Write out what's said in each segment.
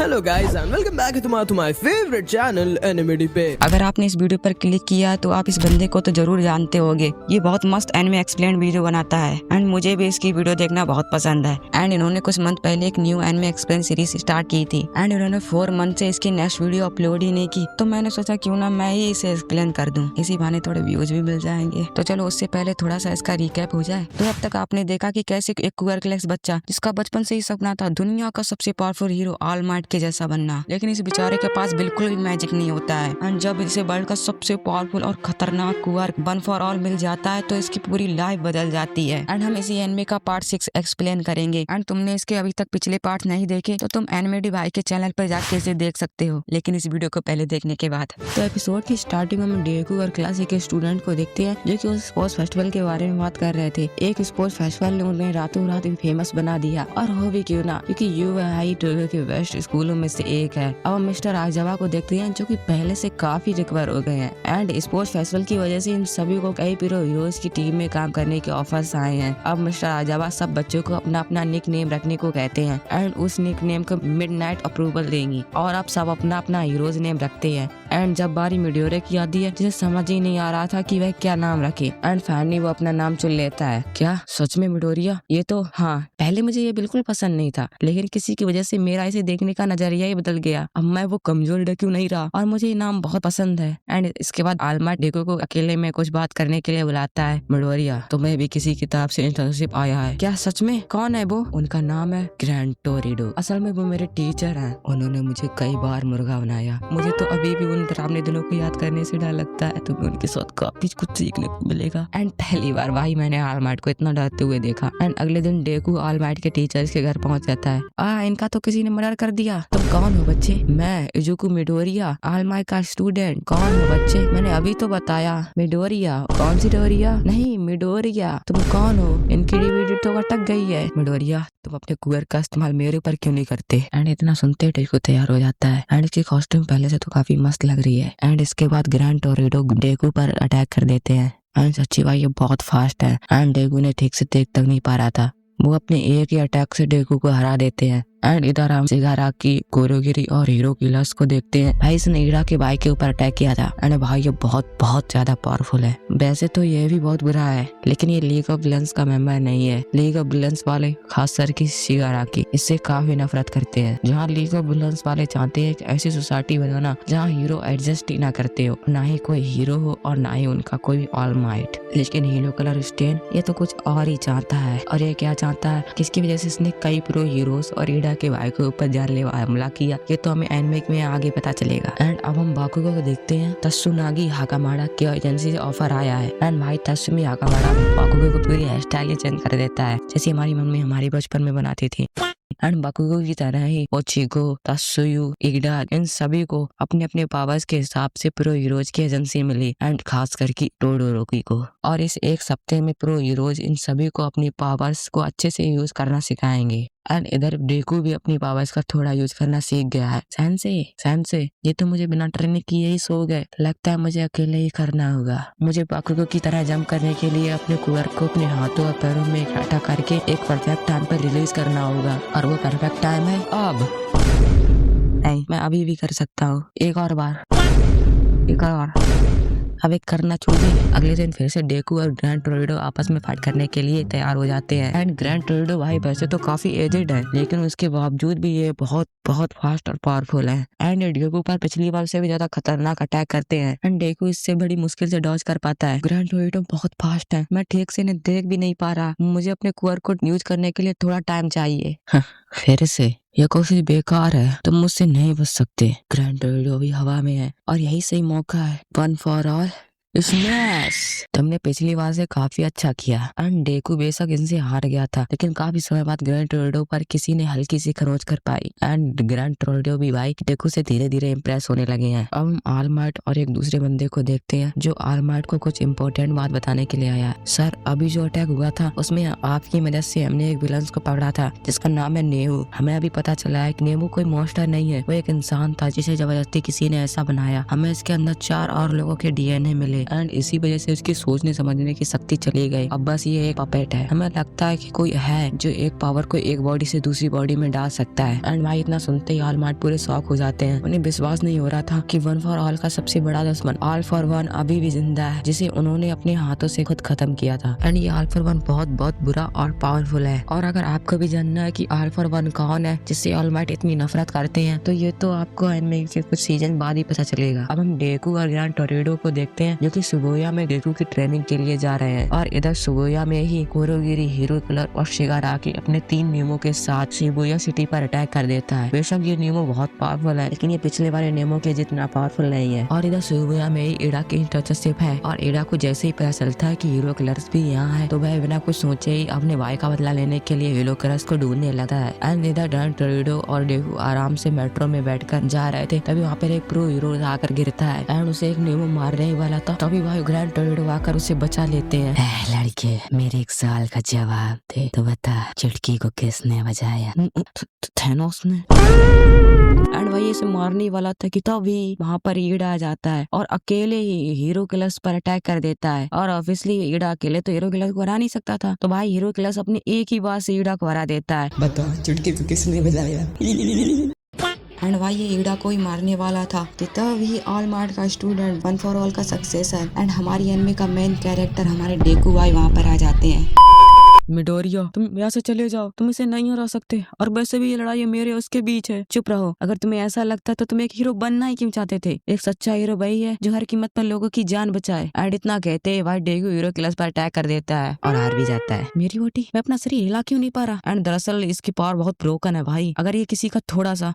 Hello guys and welcome back to my favourite channel एनिमेडी पे। अगर आपने इस वीडियो पर क्लिक किया तो आप इस बंदे को तो जरूर जानते होंगे। ये बहुत मस्त एनिमे एक्सप्लेन वीडियो बनाता है एंड मुझे भी इसकी वीडियो देखना बहुत पसंद है। एंड इन्होंने कुछ मंथ पहले एक new anime explain series start की थी एंड इन्होंने 4 मंथ से इसकी नेक्स्ट वीडियो अपलोड ही नहीं की, तो मैंने सोचा क्यों ना मैं ही इसे एक्सप्लेन कर दूं, इसी बहाने थोड़े व्यूज भी मिल जाएंगे। तो चलो उससे पहले थोड़ा सा इसका रिकैप हो जाए। तो अब तक आपने देखा कि कैसे एक क्वेरक्लेक्स बच्चा जिसका बचपन से ही सपना था दुनिया का सबसे पावरफुल हीरो ऑल माइट के जैसा बनना, लेकिन इस बेचारे के पास बिल्कुल भी मैजिक नहीं होता है। एंड जब इसे वर्ल्ड का सबसे पावरफुल और खतरनाक क्वार्क वन फॉर ऑल मिल जाता है तो इसकी पूरी लाइफ बदल जाती है। एंड हम इसी एनिमे का पार्ट 6 एक्सप्लेन करेंगे। एंड तुमने इसके अभी तक पिछले पार्ट नहीं देखे तो तुम एनिमेडी भाई के चैनल पर जाके इसे देख सकते हो, लेकिन इस वीडियो को पहले देखने के बाद। तो एपिसोड की स्टार्टिंग में हम डेकू और क्लास के स्टूडेंट को देखते हैं जो कि उस स्पोर्ट्स फेस्टिवल के बारे में बात कर रहे थे। एक स्पोर्ट्स फेस्टिवल ने उन्हें रातों रात फेमस बना दिया, और हो भी क्यों ना, क्योंकि यूएई टोक्यो के बेस्ट स्कूलों में से एक है। अब हम मिस्टर आजावा को देखते हैं जो कि पहले से काफी रिकवर हो गए हैं। एंड स्पोर्ट्स फेस्टिवल की वजह से इन सभी को कई प्रो हीरोज की टीम में काम करने के ऑफर्स आए हैं। अब मिस्टर आजावा सब बच्चों को अपना अपना निक नेम रखने को कहते हैं एंड उस निक नेम को मिडनाइट अप्रूवल देंगी, और अब सब अपना अपना हीरोज नेम रखते हैं। एंड जब बारी मिडोरे की आती है जिसे समझ ही नहीं आ रहा था कि वह क्या नाम रखे, एंड फाइनली वो अपना नाम चुन लेता है। क्या सच में मिडोरिया? ये तो हाँ, पहले मुझे ये बिल्कुल पसंद नहीं था, लेकिन किसी की वजह से मेरा इसे देखने का नजरिया ही बदल गया। अब मैं वो कमजोर डेकू नहीं रहा और मुझे ये नाम बहुत पसंद है। एंड इसके बाद ऑल माइट डेकू को अकेले में कुछ बात करने के लिए बुलाता है। मिडोरिया, तुम्हें भी किसी किताब से इंटर्नशिप आया है क्या? सच में? कौन है वो? उनका नाम है ग्रैंड टोरिडो। असल में वो मेरे टीचर हैं, उन्होंने मुझे कई बार मुर्गा बनाया। मुझे तो अभी भी उन डरावने दिनों को याद करने से डर लगता है। तुम्हें उनके साथ काफी कुछ सीखने को मिलेगा। एंड पहली बार भाई मैंने ऑल माइट को इतना डरते हुए देखा। एंड अगले दिन डेकू ऑल माइट के टीचर्स के घर पहुंच जाता है। इनका तो किसी ने मर्डर कर दिया। तुम कौन हो बच्चे? मैं इजुकु मिडोरिया, ऑल माइट का स्टूडेंट। कौन हो बच्चे? मैंने अभी तो बताया मिडोरिया। कौन सी डोरिया? नहीं मिडोरिया। तुम कौन हो? इनकी डीवीडी तो अटक गई है। मिडोरिया, तुम अपने कुएर का इस्तेमाल मेरे ऊपर क्यों नहीं करते? एंड इतना सुनते डेकू तैयार हो जाता है। एंड इसकी कॉस्ट्यूम पहले से तो काफी मस्त लग रही है। एंड इसके बाद ग्रैंड टोरिडो डेकू पर अटैक कर देते हैं। एंड सच्ची भाई ये बहुत फास्ट है एंड डेकू ने ठीक से देख तक नहीं पा रहा था। वो अपने एक ही अटैक से डेकू को हरा देते हैं। एंड इधर हम सिगारा की कोरोगिरी और हीरो की लस को देखते हैं। भाई इसने हीरा के भाई के ऊपर अटैक किया था। एंड भाई ये बहुत बहुत ज्यादा पावरफुल है। वैसे तो ये भी बहुत बुरा है, लेकिन ये लीग ऑफ विलन्स का मेंबर नहीं है। लीग ऑफ विलन्स वाले खास करके सिगारा की इससे काफी नफरत करते हैं। जहाँ लीग ऑफ विलन्स वाले चाहते हैं ऐसी सोसाइटी बनाना जहाँ हीरो एडजस्ट ही ना करते हो, ना ही कोई हीरो हो और ना ही उनका कोई ऑल माइट। लेकिन हीरो कलर स्टेन ये तो कुछ और ही चाहता है। और ये क्या चाहता है, किसकी वजह से इसने कई प्रो हीरोज और ईडा के भाई के ऊपर जानलेवा हमला किया, ये तो हमें एनिमे में आगे पता चलेगा। एंड अब हम बाकुगो को देखते हैं। तत्सुनागी हाकामाडा की एजेंसी से ऑफर आया है। एंड भाई तत्सुमी हाकामाडा बाकुगो को पूरी हेयर स्टाइल चेंज कर देता है, जैसे हमारी मम्मी हमारी बचपन में बनाती थी। एंड बाकुगो की तरह ही ओचिगो, तत्सुयु, इगडा, इन सभी को अपने अपने पावर्स के हिसाब से प्रो हीरोज की एजेंसी मिली। एंड खास करके टोडोरोकी को। और इस एक सप्ताह में प्रो हीरोज इन सभी को अपनी पावर्स को अच्छे से यूज करना सिखाएंगे। एंड इधर डेकू भी अपनी पावर्स का थोड़ा यूज करना सीख गया है। सैनसे, ये तो मुझे बिना ट्रेनिंग किए ही सो गए। लगता है मुझे अकेले ही करना होगा। मुझे बाकुगो की तरह जंप करने के लिए अपने कुएर को अपने हाथों और पैरों में इकट्ठा करके एक परफेक्ट टाइम पर रिलीज करना होगा, और वो परफेक्ट टाइम है अब। नहीं, मैं अभी भी कर सकता हूँ। एक और बार। अब एक करना छोड़िए। अगले दिन फिर से डेकू और ग्रैंड टोरिडो आपस में फाइट करने के लिए तैयार हो जाते हैं। एंड ग्रैंड टोरिडो भाई वैसे तो काफी एजेड है, लेकिन उसके बावजूद भी ये बहुत बहुत फास्ट और पावरफुल है। एंड डेकू पर पिछली बार से भी ज्यादा खतरनाक अटैक करते हैं। एंड डेकू इससे बड़ी मुश्किल से डॉज कर पाता है। ग्रैंड टोरिडो बहुत फास्ट है, मैं ठीक से इन्हें देख भी नहीं पा रहा। मुझे अपने कुएर को यूज करने के लिए थोड़ा टाइम चाहिए। फिर से यह कोशिश बेकार है, तुम मुझसे नहीं बच सकते। ग्रैंड टोरिडो भी हवा में है और यही सही मौका है। One for all smash. तुमने पिछली बार से काफी अच्छा किया। एंड डेकू बेशक इनसे हार गया था, लेकिन काफी समय बाद ग्रैंड टोरिडो पर किसी ने हल्की सी खरोंच कर पाई। एंड ग्रैंड टोरिडो भी भाई डेकू से धीरे धीरे इम्प्रेस होने लगे हैं। अब हम ऑल माइट और एक दूसरे बंदे को देखते हैं जो ऑल माइट को कुछ इम्पोर्टेंट बात बताने के लिए आया है। सर, अभी जो अटैक हुआ था उसमें आपकी मदद से हमने एक विलन्स को पकड़ा था जिसका नाम है नेमू। हमें अभी पता चला है कि नेमू कोई मॉन्स्टर नहीं है, वो एक इंसान था जिसे जबरदस्ती किसी ने ऐसा बनाया। हमें इसके अंदर 4 और लोगों के डीएनए मिले एंड इसी वजह से उसकी सोचने समझने की शक्ति चली गई। अब बस ये एक पपेट है। हमें लगता है कि कोई है जो एक पावर को एक बॉडी से दूसरी बॉडी में डाल सकता है। एंड भाई इतना सुनते ही ऑल माइट पूरे शॉक हो जाते हैं। उन्हें विश्वास नहीं हो रहा था कि वन फॉर ऑल का सबसे बड़ा दुश्मन ऑल फॉर वन अभी भी जिंदा है, जिसे उन्होंने अपने हाथों से खुद खत्म किया था। एंड ये ऑल फॉर वन बहुत बहुत बुरा और पावरफुल है। और अगर आपको भी जानना है कि ऑल फॉर वन कौन है जिससे ऑल माइट इतनी नफरत करते हैं, तो ये तो आपको एनिमे के कुछ सीजन बाद ही पता चलेगा। अब हम डेकू और ग्रैंड टोरेडो को देखते हैं जो कि शिबुया में डेकू की ट्रेनिंग के लिए जा रहे हैं। और इधर शिबुया में ही कुरोगिरी, हीरो किलर और शिगाराकी अपने 3 नियमों के साथ शिबुया सिटी पर अटैक कर देता है। बेशक ये नियमो बहुत पावरफुल है, लेकिन ये पिछले वाले नियमों के जितना पावरफुल नहीं है। और इधर शिबुया में ही एडा की इंटर्नशिप है और एडा को जैसे ही पता चलता है कि हीरो किलर्स भी यहाँ है, तो वह बिना कुछ सोचे ही अपने भाई का बदला लेने के लिए हीरो किलर्स को ढूंढने लगता है। एंड इधर ग्रैंड टोरेडो और डेकू आराम से मेट्रो में बैठकर जा रहे थे, तभी वहाँ पर एक प्रो हीरो आकर गिरता है एंड उसे एक नियमो मारने ही वाला था। तभी भाई ग्रैंड टोरेडो आकर उसे बचा लेते हैं। लड़के, मेरे 1 साल का जवाब दे, तो बता चुटकी को किसने बजाया? थैनोस ने। एंड भाई इसे मारने वाला था कि तभी वहाँ पर ईडा आ जाता है और अकेले ही हीरो किलर्स पर अटैक कर देता है। और ऑब्वियसली ईडा अकेले तो हीरो किलर्स को हरा नहीं सकता था, तो भाई हीरो किलर्स अपनी एक ही बात से ईडा को हरा देता है। बता चुटकी को किसने बजाया? एंड भाई ये ईडा को ही मारने वाला था कि तभी ऑल मार्ट का स्टूडेंट वन फॉर ऑल का सक्सेसर एंड हमारी एनिमे का मेन कैरेक्टर हमारे डेकू भाई वहाँ पर आ जाते हैं। मिडोरिया, तुम यहाँ से चले जाओ, तुम इसे नहीं हरा सकते, और वैसे भी ये लड़ाई मेरे उसके बीच है। चुप रहो। अगर तुम्हें ऐसा लगता तो तुम एक हीरो बनना ही क्यों चाहते थे? एक सच्चा हीरो वही है जो हर कीमत पर लोगों की जान बचाए। एंड इतना कहते हैं भाई डेकू हीरो किलर्स पर अटैक कर देता है और हार भी जाता है। मेरी बेटी, मैं अपना शरीर हिला क्यों नहीं पा रहा? एंड दरअसल इसकी पावर बहुत ब्रोकन है भाई। अगर ये किसी का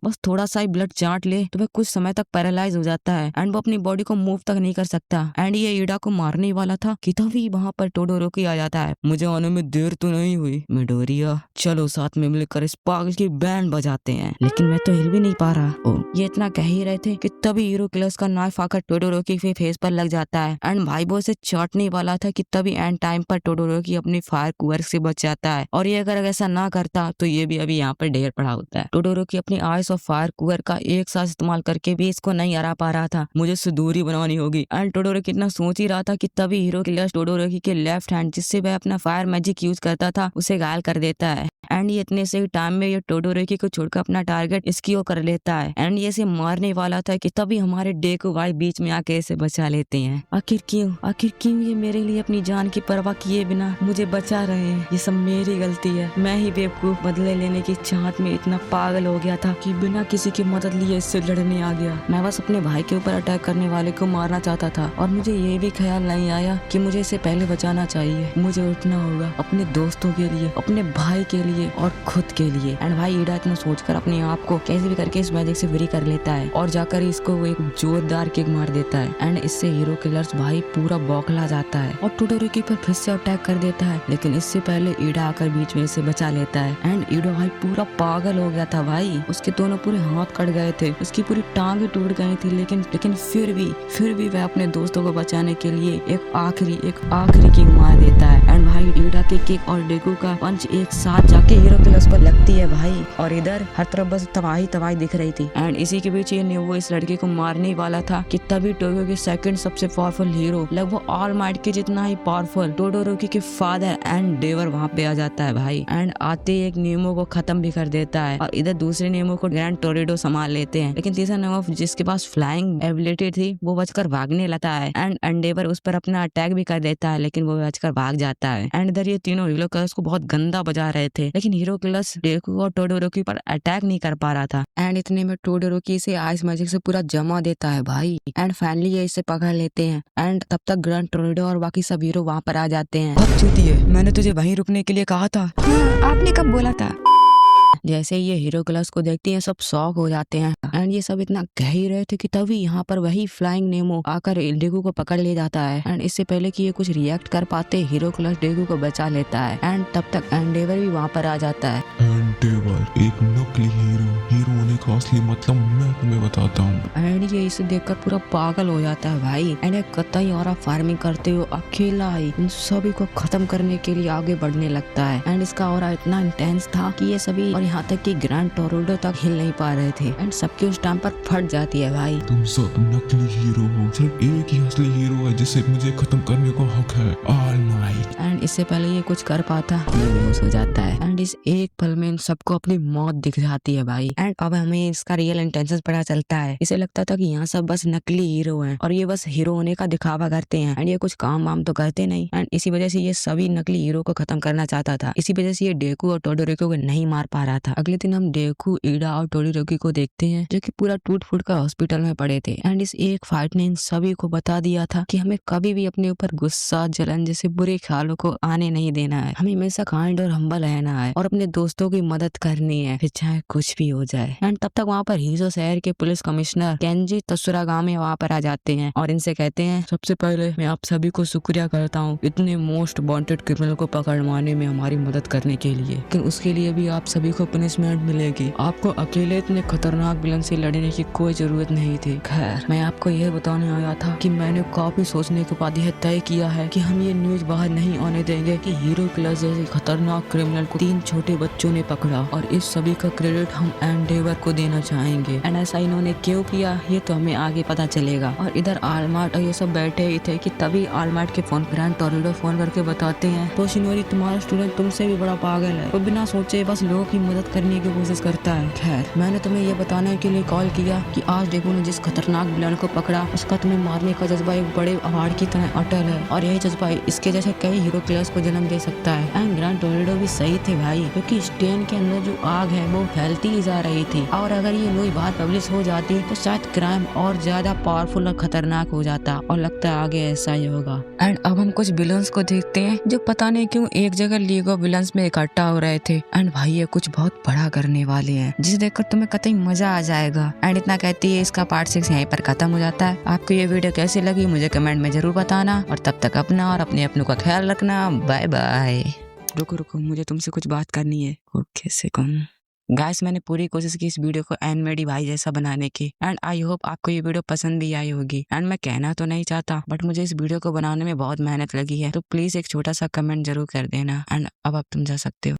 बस थोड़ा सा ही ब्लड चाट ले तो वह कुछ समय तक पैरालाइज हो जाता है एंड वो अपनी बॉडी को मूव तक नहीं कर सकता। एंड ये ईडा को मारने वाला था कि तभी वहाँ पर टोडोरोकी आ जाता है। मुझे आने में देर तो नहीं हुई मिडोरिया, चलो साथ में मिलकर इस पागल की बैंड बजाते हैं। लेकिन मैं तो हिल भी नहीं पा रहा। ओ, ये इतना कह ही रहे थे कि तभी हीरो किलर्स का नाइफ आकर टोडोरोकी के फेस पर लग जाता है एंड भाई वो उसे चाटने वाला था कि तभी एंड टाइम पर टोडोरोकी अपनी फायर कुअर से बच जाता है। और ये अगर ऐसा ना करता तो ये भी अभी यहाँ पर ढेर पड़ा होता है। टोडोरोकी अपनी आइस और फायर कुअर का एक साथ इस्तेमाल करके भी इसको नहीं हरा पा रहा था। मुझे इससे दूरी बनवानी होगी। एंड टोडोरोकी इतना सोच ही रहा था कि तभी हीरो किलर्स टोडोरोकी के लेफ्ट हैंड, जिससे वह अपना फायर मैजिक यूज करता था, उसे घायल कर देता है। एंड ये इतने से टाइम में ये टोडोरोकी को छोड़कर अपना टारगेट इसकी ओर कर लेता है एंड ये इसे मारने वाला था कि तभी हमारे डेकू भाई बीच में आके इसे बचा लेते हैं। आखिर क्यों ये मेरे लिए अपनी जान की परवाह किए बिना मुझे बचा रहे हैं? ये सब मेरी गलती है। मैं ही बेवकूफ बदले लेने की चाहत में इतना पागल हो गया था कि बिना किसी की मदद लिए इससे लड़ने आ गया। मैं बस अपने भाई के ऊपर अटैक करने वाले को मारना चाहता था और मुझे ये भी ख्याल नहीं आया कि मुझे इसे पहले बचाना चाहिए। मुझे उठना होगा अपने दोस्तों के लिए, अपने भाई के लिए और खुद के लिए। एंड भाई ईडा इतना सोचकर अपने आप को कैसे भी करके इस मैजिक से फ्री कर लेता है और जाकर इसको वो एक जोरदार किक मार देता है एंड इससे हीरो किलर्स भाई पूरा बौखला जाता है और टोडोरोकी पर फिर से अटैक कर देता है। लेकिन इससे पहले ईडा आकर बीच में इसे बचा लेता है एंड ईडा भाई पूरा पागल हो गया था भाई। उसके दोनों पूरे हाथ कट गए थे, उसकी पूरी टांगे टूट गई थी, लेकिन फिर भी वह अपने दोस्तों को बचाने के लिए एक आखिरी किक मार देता है। एंड भाई ईडा के किक और डेकू का पंच एक साथ जाके हीरो किलर्स पर लगती है भाई और इधर हर तरफ बस तबाही दिख रही थी। एंड इसी के बीच ये वो इस लड़के को मारने वाला था कि तभी टोक्यो के सेकंड सबसे पावरफुल हीरो, लगभग ऑल माइट के जितना ही पावरफुल टोडोरोकी के फादर एंड डेवर वहाँ पे आ जाता है भाई। एंड आते ही एक नियमो को खत्म भी कर देता है और इधर दूसरे नियमो को ग्रैंड टोरेडो संभाल लेते हैं। लेकिन तीसरा नियमो जिसके पास फ्लाइंग एबिलिटी थी वो बचकर भागने लगता है एंड एंडेवर उस पर अपना अटैक भी कर देता है, लेकिन वो बचकर भाग जाता है। एंड इधर ये तीनों हीरो किलर्स को बहुत गंदा बजा रहे थे, लेकिन हीरो किलर्स डेकू और टोडोरोकी पर अटैक नहीं कर पा रहा था। एंड इतने में टोडोरोकी इसे आइस मैजिक से पूरा जमा देता है भाई एंड फाइनली ये इसे पकड़ लेते हैं। एंड तब तक ग्रैंड टोरेडो और बाकी सब हीरो वहाँ पर आ जाते हैं। अब चूती है, मैंने तुझे वहीं रुकने के लिए कहा था। आपने कब बोला था? जैसे ये हीरो किलर्स को देखते हैं सब शॉक हो जाते हैं एंड ये सब इतना कह ही रहे थे कि तभी यहाँ पर वही फ्लाइंग नेमो आकर डेकू को पकड़ ले जाता है एंड इससे पहले कि ये कुछ रिएक्ट कर पाते हीरो किलर्स डेकू को बचा लेता है एंड तब तक एंडेवर भी वहाँ पर आ जाता है। एंडेवर एक नकली हीरो होने का असली मतलब मैं तुम्हें बताता हूँ। एंड ये इसे देखकर पूरा पागल हो जाता है भाई। एंड एक कतई और फार्मिंग करते हुए अकेला ही इन सभी को खत्म करने के लिए आगे बढ़ने लगता है। एंड इसका ऑरा इतना इंटेंस था कि ये सभी और यहाँ तक कि ग्रैंड टोरनटो तक हिल नहीं पा रहे थे। एंड सबकी उस टाइम पर फट जाती है भाई। तुम सब नकली हीरो हो, सिर्फ एक ही असली हीरो है जिसे मुझे खत्म करने का हक है, ऑल माइट। एंड इससे पहले ये कुछ कर पाता ये बेहोश हो जाता है। एंड इस एक पल में इन सबको अपनी मौत दिख जाती है भाई। एंड अब हमें इसका रियल इंटेंशन पता चलता है। इसे लगता था कि यहाँ सब बस नकली हीरो हैं और ये बस हीरो होने का दिखावा करते हैं एंड ये कुछ काम वाम तो करते नहीं। एंड इसी वजह से ये सभी नकली हीरो को खत्म करना चाहता था। इसी वजह से ये डेकू और टोडोरेकी को नहीं मार पा रहा था। अगले दिन हम डेकू, ईडा और टोडोरेकी को देखते हैं जो कि पूरा टूट फूट कर हॉस्पिटल में पड़े थे। एंड इस एक फाइट ने इन सभी को बता दिया था कि हमें कभी भी अपने ऊपर गुस्सा, जलन जैसे बुरे ख्यालों को आने नहीं देना है। हमें हमेशा काइंड और हम्बल रहना है और अपने दोस्तों की मदद करनी है, फिर चाहे कुछ भी हो जाए। एंड तब तक वहाँ पर हीजो शहर के पुलिस कमिश्नर केंजी तसुरागामी वहाँ पर आ जाते हैं और इनसे कहते हैं, सबसे पहले मैं आप सभी को शुक्रिया करता हूँ इतने मोस्ट वांटेड क्रिमिनल को पकड़वाने में हमारी मदद करने के लिए, लेकिन उसके लिए भी आप सभी को पनिशमेंट मिलेगी। आपको अकेले इतने खतरनाक विलन से लड़ने की कोई जरूरत नहीं थी। खैर, मैं आपको यह बताने आया था कि मैंने काफी सोचने के बाद यह तय किया है कि हम ये न्यूज बाहर नहीं आने देंगे कि हीरो किलर जैसे खतरनाक क्रिमिनल को 3 छोटे बच्चों ने पकड़ा और इस सभी का क्रेडिट हम एंडेवर को देना चाहेंगे। एंड ऐसा इन्होंने क्यों किया ये तो हमें आगे पता चलेगा। और इधर आलमार्ट और ये सब बैठे ही थे कि तभी आलमार्ट के फोन पर ग्रैंड टोरनटो फोन करके बताते हैं, टोशिनोरी तुम्हारा स्टूडेंट तुमसे भी बड़ा पागल है, वो बिना सोचे बस लोगों की मदद करने की कोशिश करता है। खैर, मैंने तुम्हें ये बताने के लिए कॉल किया कि आज डेकू ने जिस खतरनाक विलन को पकड़ा उसका तुम्हें मारने का जज्बा एक बड़े अवार्ड की तरह अटल है और यही जज्बा इसके जैसे कई हीरो किलर्स को जन्म दे सकता है। एंड ग्रैंड टोरनटो भी सही थे भाई, क्योंकि स्टेन के अंदर जो आग है वो फैलती ही जा रही थी और अगर ये न्यूज बाहर पब्लिश हो जाती तो शायद क्राइम और ज्यादा पावरफुल और खतरनाक हो जाता और लगता है आगे ऐसा ही होगा। एंड अब हम कुछ विलन्स को देखते हैं जो पता नहीं क्यों एक जगह लीग ऑफ विलन्स में इकट्ठा हो रहे थे। एंड भाई ये कुछ बहुत बड़ा करने वाले हैं जिसे देखकर तुम्हें कतई मजा आ जाएगा। एंड इतना कहती है इसका पार्ट 6 यहीं पर खत्म हो जाता है। आपको ये वीडियो कैसी लगी मुझे कमेंट में जरूर बताना और तब तक अपना और अपने का ख्याल रखना। Bye bye. रुको मुझे तुमसे कुछ बात करनी है। ओके सेकंड गाइस, मैंने पूरी कोशिश की इस वीडियो को एनिमेटेड भाई जैसा बनाने की एंड आई होप आपको ये वीडियो पसंद भी आई होगी। एंड मैं कहना तो नहीं चाहता बट मुझे इस वीडियो को बनाने में बहुत मेहनत लगी है, तो प्लीज एक छोटा सा कमेंट जरूर कर देना। एंड अब आप तुम जा सकते हो।